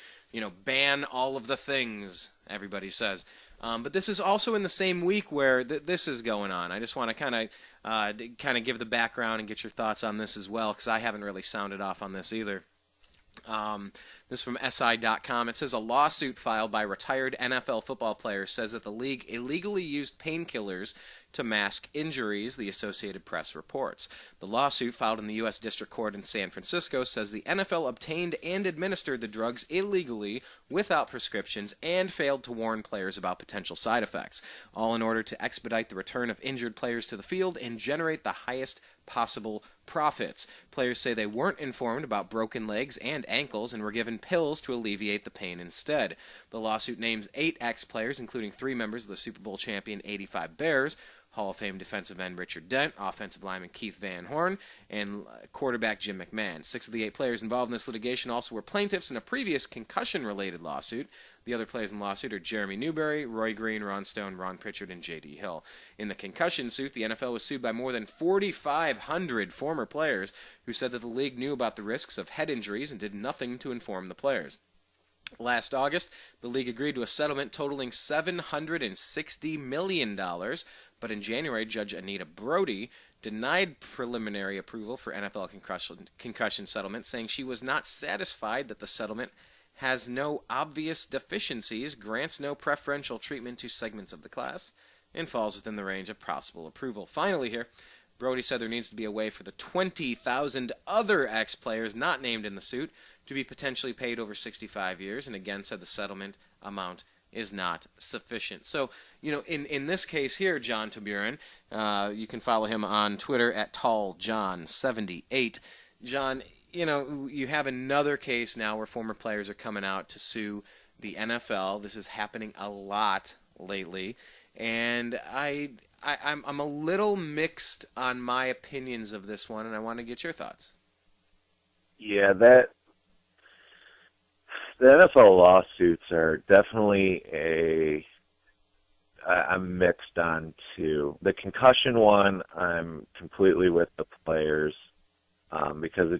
ban all of the things, everybody says. But this is also in the same week where this is going on. I just want to kind of give the background and get your thoughts on this as well, because I haven't really sounded off on this either. This is from SI.com. It says a lawsuit filed by retired NFL football players says that the league illegally used painkillers to mask injuries, the Associated Press reports. The lawsuit filed in the U.S. District Court in San Francisco says the NFL obtained and administered the drugs illegally without prescriptions and failed to warn players about potential side effects, all in order to expedite the return of injured players to the field and generate the highest possible profits. Players say they weren't informed about broken legs and ankles and were given pills to alleviate the pain instead. The lawsuit names 8 ex-players, including 3 members of the Super Bowl champion '85 Bears, Hall of Fame defensive end Richard Dent, offensive lineman Keith Van Horn, and quarterback Jim McMahon. 6 of the 8 players involved in this litigation also were plaintiffs in a previous concussion-related lawsuit. The other players in the lawsuit are Jeremy Newberry, Roy Green, Ron Stone, Ron Pritchard, and J.D. Hill. In the concussion suit, the NFL was sued by more than 4,500 former players who said that the league knew about the risks of head injuries and did nothing to inform the players. Last August, the league agreed to a settlement totaling $760 million, but in January, Judge Anita Brody denied preliminary approval for NFL concussion settlement, saying she was not satisfied that the settlement has no obvious deficiencies, grants no preferential treatment to segments of the class, and falls within the range of possible approval. Finally here, Brody said there needs to be a way for the 20,000 other ex-players not named in the suit to be potentially paid over 65 years, and again said the settlement amount is not sufficient. So, in this case here, John Toburin, you can follow him on Twitter at TallJohn78. John, you have another case now where former players are coming out to sue the NFL. This is happening a lot lately, and I'm a little mixed on my opinions of this one, and I want to get your thoughts. Yeah, the NFL lawsuits are definitely I'm mixed on too. The concussion one, I'm completely with the players. Because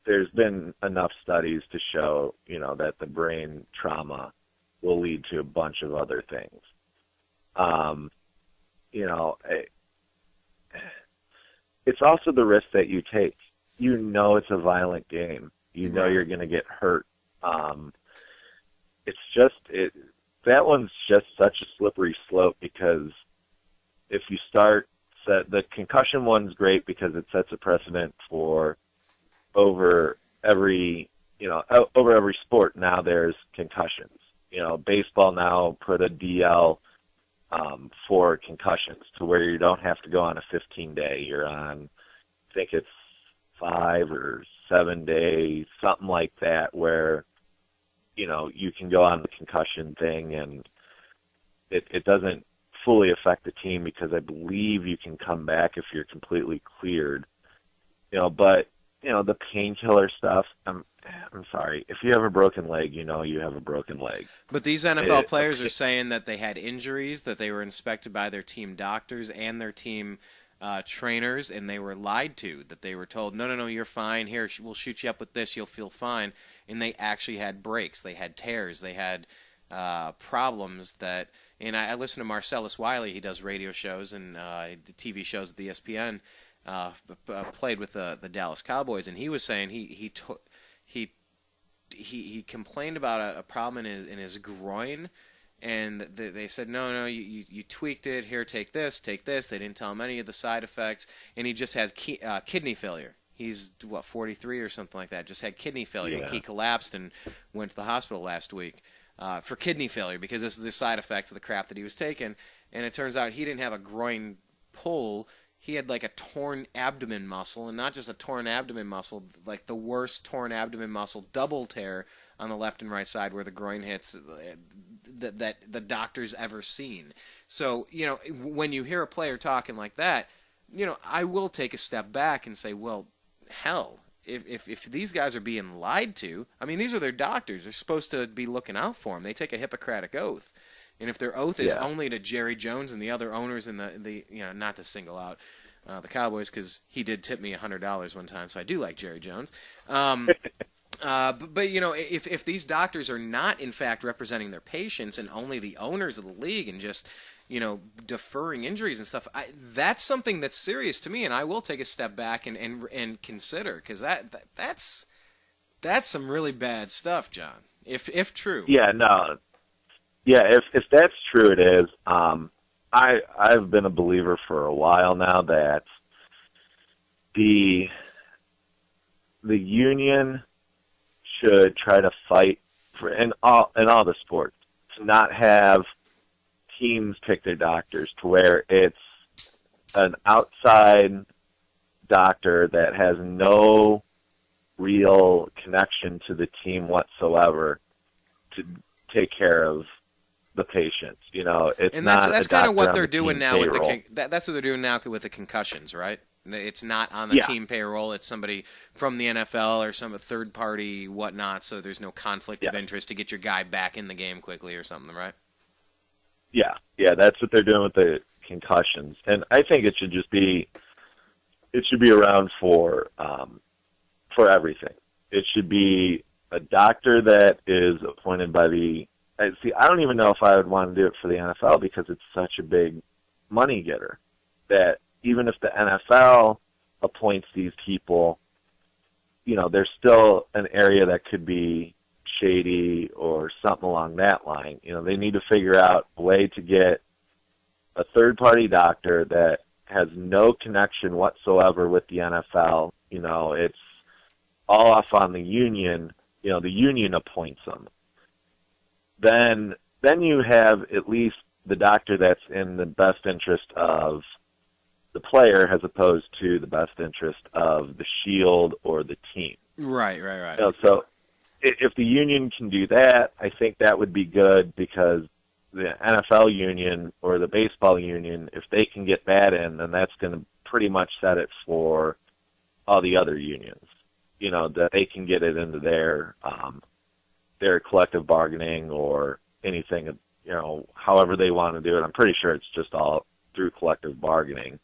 there's been enough studies to show, that the brain trauma will lead to a bunch of other things. It's also the risk that you take. It's a violent game. You're going to get hurt. That one's just such a slippery slope because if you start, the concussion one's great because it sets a precedent for over every sport now there's concussions. Baseball now put a DL for concussions to where you don't have to go on a 15-day. You're on, I think it's 5 or 7 days, something like that, where you can go on the concussion thing and it doesn't fully affect the team because I believe you can come back if you're completely cleared. But the painkiller stuff, I'm sorry. If you have a broken leg, you have a broken leg. But these NFL players are saying that they had injuries, that they were inspected by their team doctors and their team trainers, and they were lied to, that they were told, no, you're fine. Here, we'll shoot you up with this. You'll feel fine. And they actually had breaks. They had tears. They had problems that... And I listen to Marcellus Wiley. He does radio shows and TV shows at the ESPN. Played with the Dallas Cowboys, and he was saying he complained about a problem in his groin, and they said no, you tweaked it. Here, take this. They didn't tell him any of the side effects, and he just has kidney failure. He's 43 or something like that. Just had kidney failure. Yeah. He collapsed and went to the hospital last week. For kidney failure, because this is the side effects of the crap that he was taking. And it turns out he didn't have a groin pull. He had like a torn abdomen muscle, and not just a torn abdomen muscle, like the worst torn abdomen muscle, double tear on the left and right side where the groin hits that the doctor's ever seen. So, when you hear a player talking like that, I will take a step back and say, well, hell, if these guys are being lied to, I mean, these are their doctors. They're supposed to be looking out for them. They take a Hippocratic oath. And if their oath is only to Jerry Jones and the other owners in the not to single out the Cowboys, because he did tip me $100 one time, so I do like Jerry Jones. But if these doctors are not, in fact, representing their patients and only the owners of the league and just deferring injuries and stuff, that's something that's serious to me, and I will take a step back and consider, because that's some really bad stuff, John. If true. Yeah, no. Yeah, if that's true, it is. I've been a believer for a while now that the union should try to fight for in all the sports to not have teams pick their doctors, to where it's an outside doctor that has no real connection to the team whatsoever to take care of the patients. It's and not. That's kind of what they're doing now with that's what they're doing now with the concussions, right? It's not on the team payroll. It's somebody from the NFL or some third party whatnot. So there's no conflict of interest to get your guy back in the game quickly or something, right? Yeah, that's what they're doing with the concussions, and I think it should just be. It should be around for everything. It should be a doctor that is appointed by the. See, I don't even know if I would want to do it for the NFL because it's such a big money getter that even if the NFL appoints these people, there's still an area that could be shady or something along that line. They need to figure out a way to get a third-party doctor that has no connection whatsoever with the NFL. It's all off on the union. The union appoints them. Then you have at least the doctor that's in the best interest of the player as opposed to the best interest of the shield or the team. Right. So if the union can do that, I think that would be good because the NFL union or the baseball union, if they can get that in, then that's going to pretty much set it for all the other unions. That they can get it into their collective bargaining or anything, however they want to do it. I'm pretty sure it's just all through collective bargaining.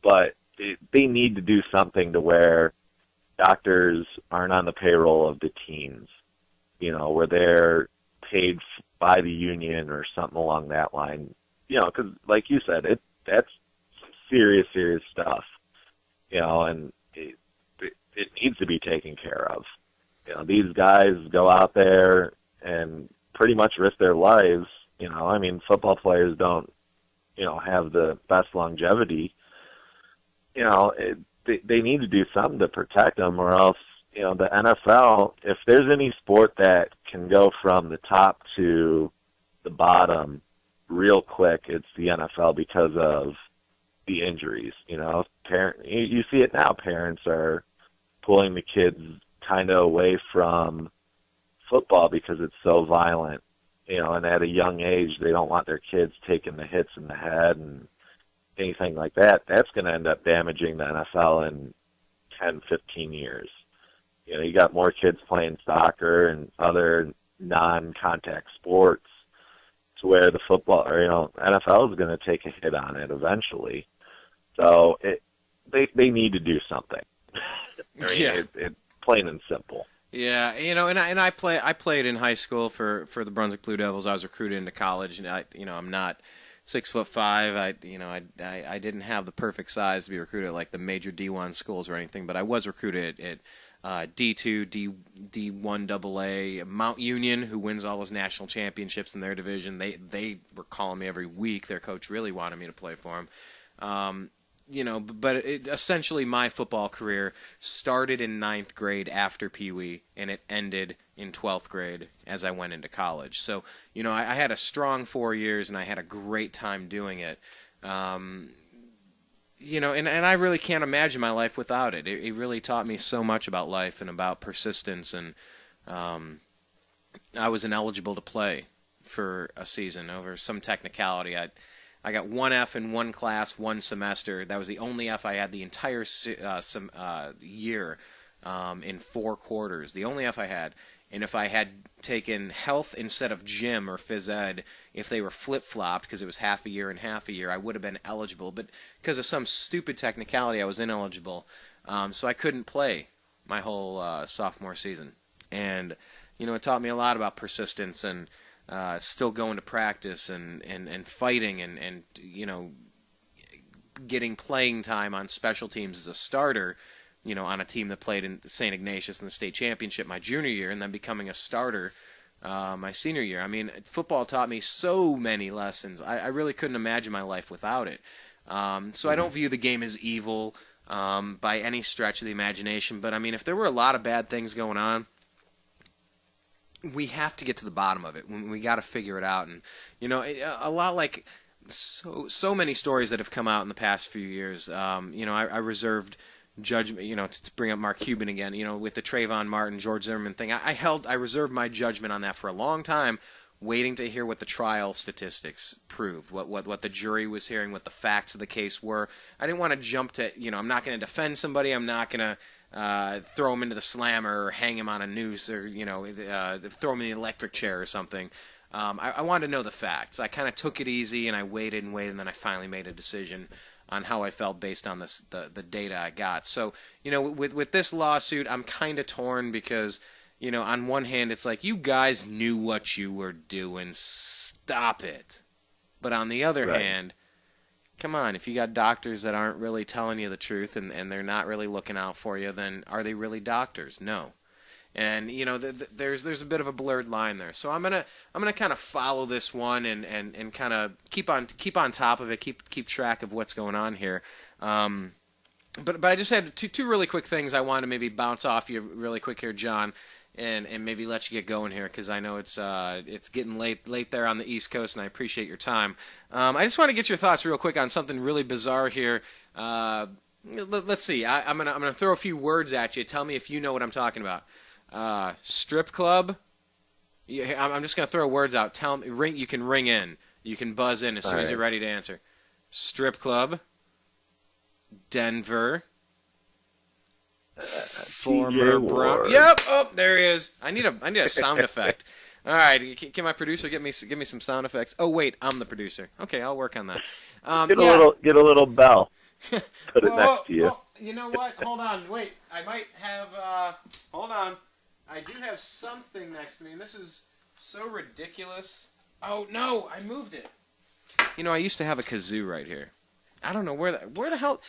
But they need to do something to where doctors aren't on the payroll of the teams, where they're paid by the union or something along that line. Because like you said, that's serious stuff, and it needs to be taken care of. These guys go out there and pretty much risk their lives. Football players don't, have the best longevity. They need to do something to protect them, or else, the NFL, if there's any sport that can go from the top to the bottom real quick, it's the NFL because of the injuries. You see it now. Parents are pulling the kids kind of away from football because it's so violent, and at a young age, they don't want their kids taking the hits in the head and anything like that. That's going to end up damaging the NFL in 10, 15 years. You got more kids playing soccer and other non-contact sports to where the football or, NFL is going to take a hit on it eventually. So they need to do something. It's plain and simple. Yeah, and I played in high school for the Brunswick Blue Devils. I was recruited into college, and I'm not 6'5". I didn't have the perfect size to be recruited at like the major D1 schools or anything, but I was recruited at D2, D1 AA, Mount Union, who wins all those national championships in their division. They were calling me every week. Their coach really wanted me to play for him. But essentially my football career started in 9th grade after Pee Wee, and it ended in 12th grade as I went into college. So, I had a strong 4 years, and I had a great time doing it. And I really can't imagine my life without it. It really taught me so much about life and about persistence, and I was ineligible to play for a season over some technicality. I got one F in one class, one semester. That was the only F I had the entire year in 4 quarters. The only F I had. And if I had taken health instead of gym or phys ed, if they were flip-flopped, because it was half a year and half a year, I would have been eligible. But because of some stupid technicality, I was ineligible. So I couldn't play my whole sophomore season. And, it taught me a lot about persistence and still going to practice and fighting and getting playing time on special teams as a starter, on a team that played in St. Ignatius in the state championship my junior year, and then becoming a starter my senior year. Football taught me so many lessons. I really couldn't imagine my life without it. So I don't view the game as evil by any stretch of the imagination, but if there were a lot of bad things going on, we have to get to the bottom of it. We got to figure it out. And, a lot like so many stories that have come out in the past few years. I reserved judgment, to bring up Mark Cuban again, with the Trayvon Martin, George Zimmerman thing. I reserved my judgment on that for a long time, waiting to hear what the trial statistics proved, what the jury was hearing, what the facts of the case were. I didn't want to jump to, I'm not going to defend somebody. I'm not going to throw him into the slammer or hang him on a noose or, throw him in the electric chair or something. I wanted to know the facts. I kind of took it easy, and I waited, and then I finally made a decision on how I felt based on the data I got. So, with this lawsuit, I'm kind of torn because, on one hand, it's like, you guys knew what you were doing. Stop it. But on the other hand, come on, if you got doctors that aren't really telling you the truth and they're not really looking out for you, then are they really doctors? No. And there's a bit of a blurred line there. So I'm gonna kind of follow this one and kind of keep on top of it, keep track of what's going on here. But I just had two really quick things I wanted to maybe bounce off you really quick here, John, and maybe let you get going here because I know it's getting late there on the East Coast, and I appreciate your time. I just want to get your thoughts real quick on something really bizarre here. Let's see. I'm gonna throw a few words at you. Tell me if you know what I'm talking about. Strip club. Yeah, I'm just gonna throw words out. Tell me. Ring. You can ring in. You can buzz in as soon as you're ready to answer. Strip club. Denver. Former Brown. Yep. Oh, there he is. I need a sound effect. All right. Can my producer get me some sound effects? Oh wait, I'm the producer. Okay, I'll work on that. Get a little bell. Put it next to you. Oh, you know what? Hold on. Wait. I might have. Hold on. I do have something next to me, and this is so ridiculous. Oh, no, I moved it. I used to have a kazoo right here. I don't know where the hell...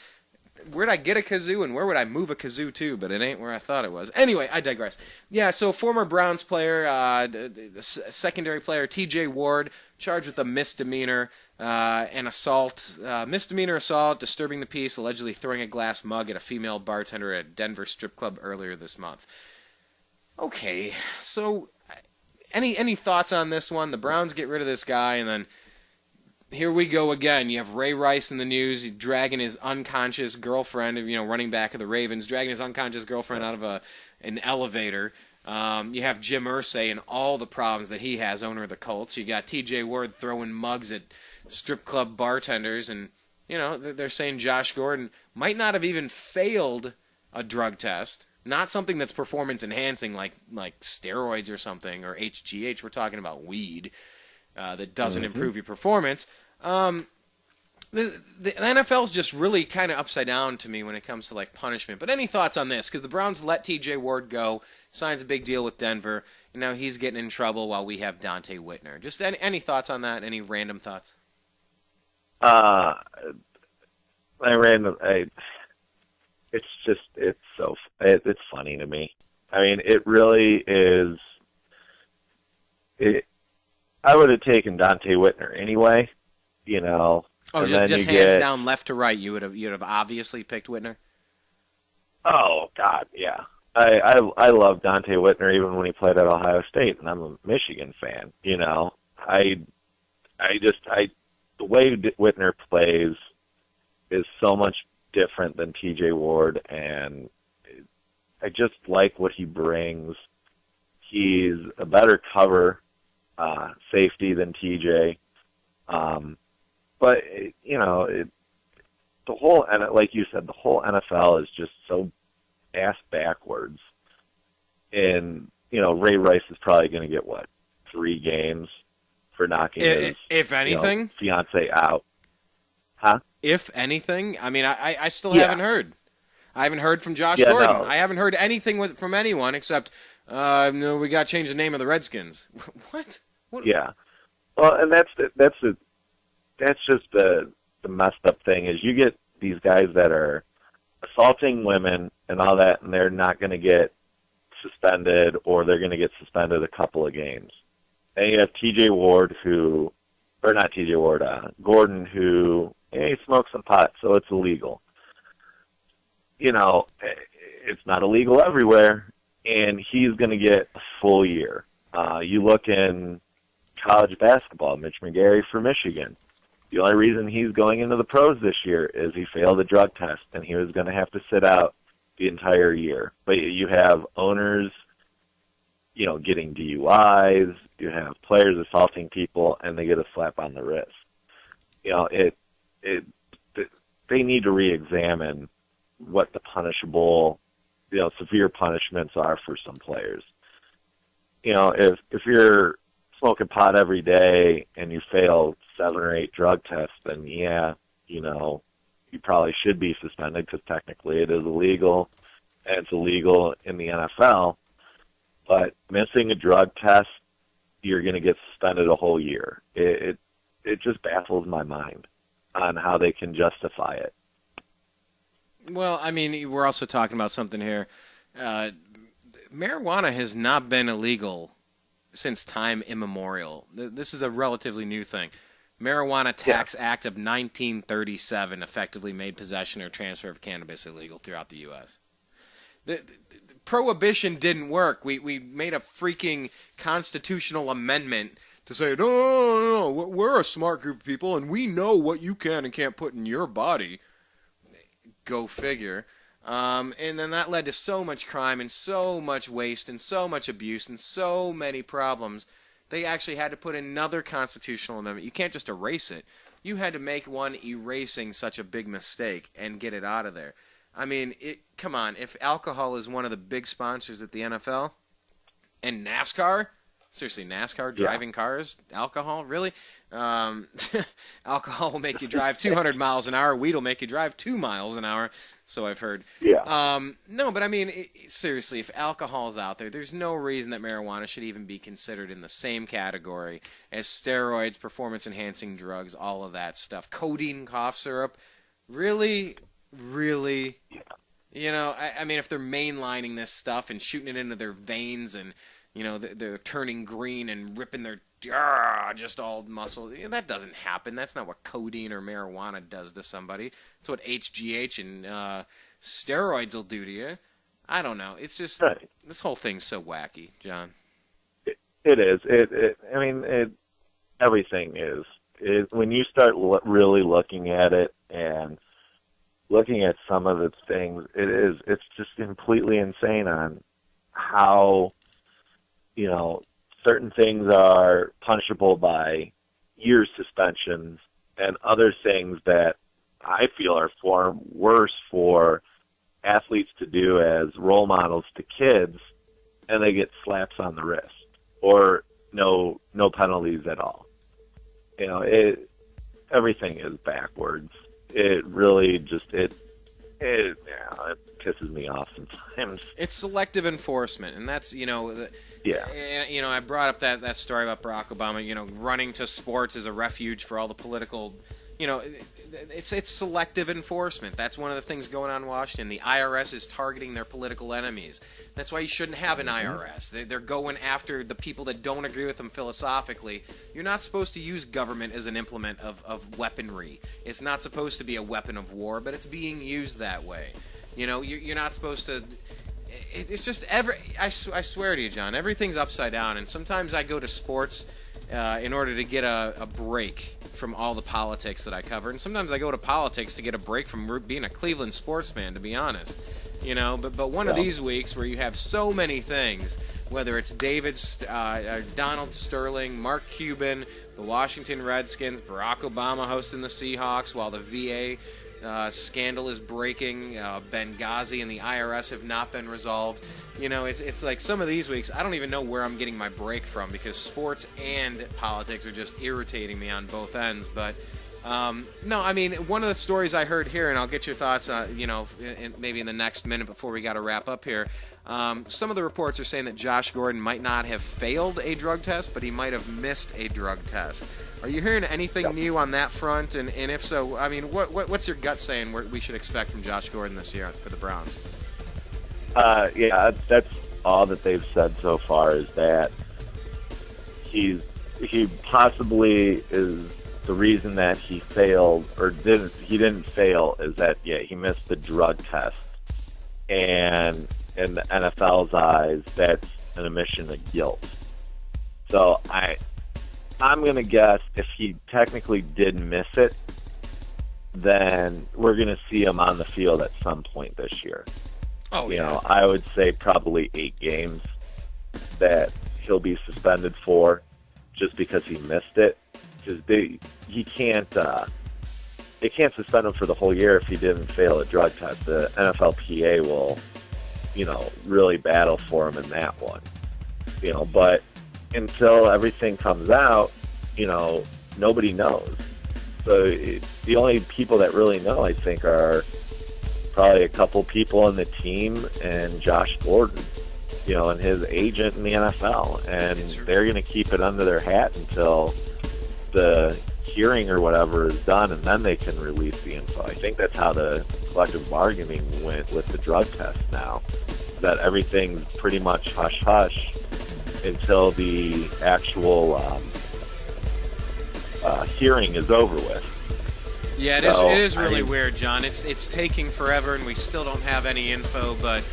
Where'd I get a kazoo, and where would I move a kazoo to? But it ain't where I thought it was. Anyway, I digress. Yeah, so former Browns player, secondary player, T.J. Ward, charged with a misdemeanor and assault. Misdemeanor assault, disturbing the peace, allegedly throwing a glass mug at a female bartender at a Denver strip club earlier this month. Okay, so any thoughts on this one? The Browns get rid of this guy, and then here we go again. You have Ray Rice in the news dragging his unconscious girlfriend, running back of the Ravens, dragging his unconscious girlfriend out of an elevator. You have Jim Irsay and all the problems that he has, owner of the Colts. You got T.J. Ward throwing mugs at strip club bartenders, and they're saying Josh Gordon might not have even failed a drug test. Not something that's performance enhancing like steroids or something or HGH. We're talking about weed that doesn't improve your performance. The NFL's just really kind of upside down to me when it comes to punishment. But any thoughts on this? Because the Browns let T.J. Ward go, signs a big deal with Denver, and now he's getting in trouble while we have Dante Whitner. Just any thoughts on that? Any random thoughts? It's funny to me. I mean, it really is. I would have taken Dante Whitner anyway, Oh, just hands down, left to right. You'd have obviously picked Whitner. Oh God, yeah. I love Dante Whitner even when he played at Ohio State, and I'm a Michigan fan. The way Whitner plays is so much different than T.J. Ward, and I just like what he brings. He's a better cover safety than T.J. But the whole, and like you said, the whole NFL is just so ass backwards. And Ray Rice is probably going to get 3 games for knocking his if anything fiance out. Huh? If anything, I mean, I still haven't heard. I haven't heard from Josh Gordon. No. I haven't heard anything from anyone except, we got to change the name of the Redskins. What? Yeah. Well, and that's just the messed up thing is you get these guys that are assaulting women and all that, and they're not going to get suspended, or they're going to get suspended a couple of games. And you have Gordon, who he smokes some pot, so it's illegal. It's not illegal everywhere, and he's going to get a full year. You look in college basketball, Mitch McGary for Michigan. The only reason he's going into the pros this year is he failed a drug test, and he was going to have to sit out the entire year. But you have owners, getting DUIs. You have players assaulting people, and they get a slap on the wrist. They need to re-examine what the punishable, severe punishments are for some players. If you're smoking pot every day and you fail 7 or 8 drug tests, then you probably should be suspended because technically it is illegal, and it's illegal in the NFL. But missing a drug test, you're going to get suspended a whole year. It just baffles my mind on how they can justify it. Well, I mean, we're also talking about something here. Marijuana has not been illegal since time immemorial. This is a relatively new thing. Marijuana Tax Act of 1937 effectively made possession or transfer of cannabis illegal throughout the U.S. The prohibition didn't work. We made a freaking constitutional amendment to say, no, we're a smart group of people, and we know what you can and can't put in your body. Go figure. And then that led to so much crime and so much waste and so much abuse and so many problems. They actually had to put another constitutional amendment. You can't just erase it. You had to make one erasing such a big mistake and get it out of there. I mean, come on. If alcohol is one of the big sponsors at the NFL and NASCAR, seriously, NASCAR, driving cars, alcohol, really? Alcohol will make you drive 200 miles an hour. Weed will make you drive 2 miles an hour, so I've heard. Yeah. No, but I mean, seriously, if alcohol is out there, there's no reason that marijuana should even be considered in the same category as steroids, performance-enhancing drugs, all of that stuff. Codeine cough syrup. Really? Really? I mean, if they're mainlining this stuff and shooting it into their veins and, they're turning green and ripping their just all muscle. That doesn't happen. That's not what codeine or marijuana does to somebody. It's what HGH and steroids will do to you. I don't know. It's just this whole thing's so wacky, John. It is. Everything is. When you start really looking at it and looking at some of its things, it's just completely insane on how, certain things are punishable by year suspensions and other things that I feel are far worse for athletes to do as role models to kids, and they get slaps on the wrist or no penalties at all. Everything is backwards. It really just it pisses me off sometimes. It's selective enforcement, and that's I brought up that story about Barack Obama. Running to sports as a refuge for all the political. It's selective enforcement. That's one of the things going on in Washington. The IRS is targeting their political enemies. That's why you shouldn't have an IRS. They're going after the people that don't agree with them philosophically. You're not supposed to use government as an implement of weaponry. It's not supposed to be a weapon of war, but it's being used that way. You're not supposed to. It's just I swear to you, John, everything's upside down. And sometimes I go to sports in order to get a break from all the politics that I cover, and sometimes I go to politics to get a break from being a Cleveland sports fan, to be honest. But one of these weeks where you have so many things, whether it's Donald Sterling, Mark Cuban, the Washington Redskins, Barack Obama hosting the Seahawks while the VA scandal is breaking, Benghazi and the IRS have not been resolved. It's like some of these weeks, I don't even know where I'm getting my break from because sports and politics are just irritating me on both ends. But, no, I mean, one of the stories I heard here, and I'll get your thoughts, maybe in the next minute before we got to wrap up here. Some of the reports are saying that Josh Gordon might not have failed a drug test, but he might have missed a drug test. Are you hearing anything new on that front? And if so, I mean, what's your gut saying we should expect from Josh Gordon this year for the Browns? That's all that they've said so far is that he possibly is the reason that he failed or didn't fail is that he missed the drug test, and in the NFL's eyes that's an admission of guilt. So I'm going to guess if he technically did miss it, then we're going to see him on the field at some point this year. Oh, You yeah. know, I would say probably 8 games that he'll be suspended for just because he missed it. Because he can't, they can't suspend him for the whole year if he didn't fail a drug test. The NFLPA will, you know, really battle for him in that one. You know, but until everything comes out, you know, nobody knows. So the only people that really know, I think, are probably a couple people on the team and Josh Gordon, you know, and his agent in the NFL. And they're going to keep it under their hat until the hearing or whatever is done, and then they can release the info. I think that's how the collective bargaining went with the drug test now, that everything's pretty much hush-hush until the actual hearing is over with. Yeah, it is really weird, John. It's taking forever, and we still don't have any info. But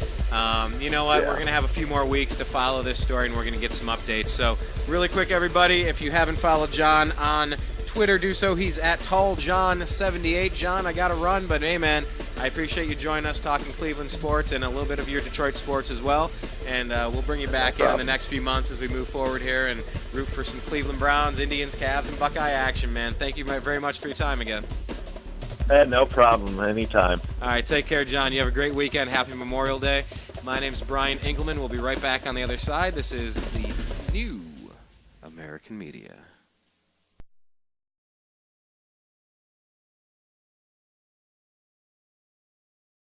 you know what? Yeah. We're going to have a few more weeks to follow this story, and we're going to get some updates. So really quick, everybody, if you haven't followed John on Twitter, do so. He's at TallJohn78. John, I got to run, but hey, man, I appreciate you joining us talking Cleveland sports and a little bit of your Detroit sports as well. And we'll bring you back in the next few months as we move forward here and root for some Cleveland Browns, Indians, Cavs, and Buckeye action, man. Thank you very much for your time again. No problem. Anytime. All right, take care, John. You have a great weekend. Happy Memorial Day. My name's Brian Engelman. We'll be right back on the other side. This is the New American Media.